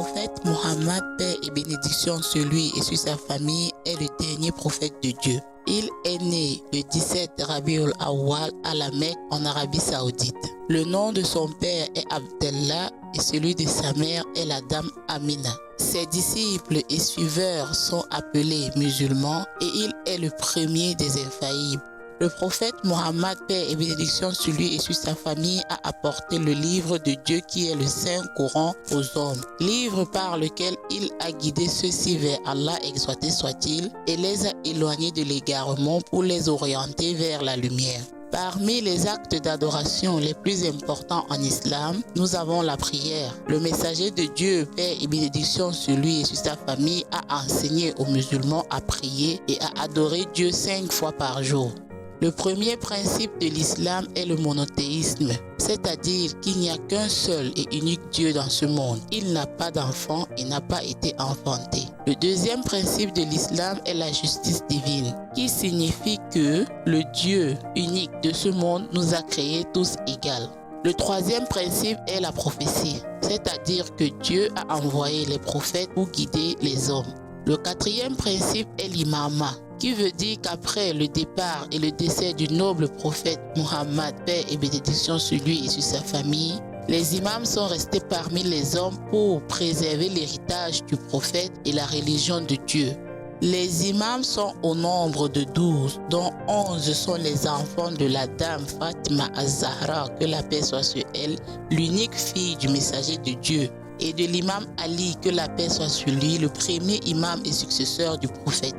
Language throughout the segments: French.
prophète Mohammed, paix et bénédiction sur lui et sur sa famille, est le dernier prophète de Dieu. Il est né le 17 Rabiul Awwal à la Mecque en Arabie Saoudite. Le nom de son père est Abdallah et celui de sa mère est la dame Amina. Ses disciples et suiveurs sont appelés musulmans et il est le premier des infaillibles. Le prophète Mohammed, paix et bénédiction sur lui et sur sa famille, a apporté le livre de Dieu qui est le Saint-Coran aux hommes. Livre par lequel il a guidé ceux-ci vers Allah, exalté soit-il, et les a éloignés de l'égarement pour les orienter vers la lumière. Parmi les actes d'adoration les plus importants en islam, nous avons la prière. Le messager de Dieu, paix et bénédiction sur lui et sur sa famille, a enseigné aux musulmans à prier et à adorer Dieu 5 fois par jour. Le premier principe de l'islam est le monothéisme, c'est-à-dire qu'il n'y a qu'un seul et unique Dieu dans ce monde. Il n'a pas d'enfant et n'a pas été enfanté. Le deuxième principe de l'islam est la justice divine, qui signifie que le Dieu unique de ce monde nous a créés tous égaux. Le troisième principe est la prophétie, c'est-à-dire que Dieu a envoyé les prophètes pour guider les hommes. Le quatrième principe est l'imama, qui veut dire qu'après le départ et le décès du noble prophète Mohammed, paix et bénédiction sur lui et sur sa famille, les imams sont restés parmi les hommes pour préserver l'héritage du prophète et la religion de Dieu. Les imams sont au nombre de 12, dont 11 sont les enfants de la dame Fatima az-Zahra, que la paix soit sur elle, l'unique fille du messager de Dieu, et de l'imam Ali, que la paix soit sur lui, le premier imam et successeur du prophète.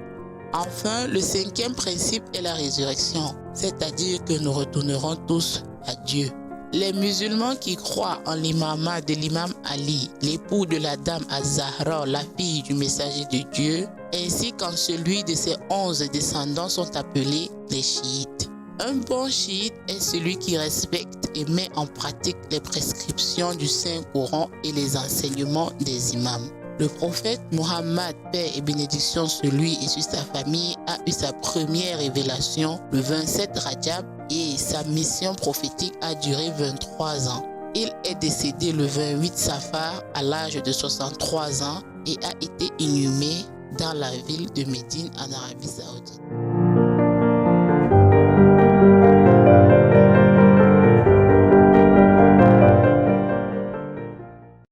Enfin, le cinquième principe est la résurrection, c'est-à-dire que nous retournerons tous à Dieu. Les musulmans qui croient en l'imamat de l'imam Ali, l'époux de la dame az-Zahra, la fille du messager de Dieu, ainsi qu'en celui de ses 11 descendants sont appelés les chiites. Un bon chiite est celui qui respecte et met en pratique les prescriptions du Saint-Coran et les enseignements des imams. Le prophète Mohammed, paix et bénédiction sur lui et sur sa famille, a eu sa première révélation le 27 Rajab et sa mission prophétique a duré 23 ans. Il est décédé le 28 Safar à l'âge de 63 ans et a été inhumé dans la ville de Médine en Arabie Saoudite.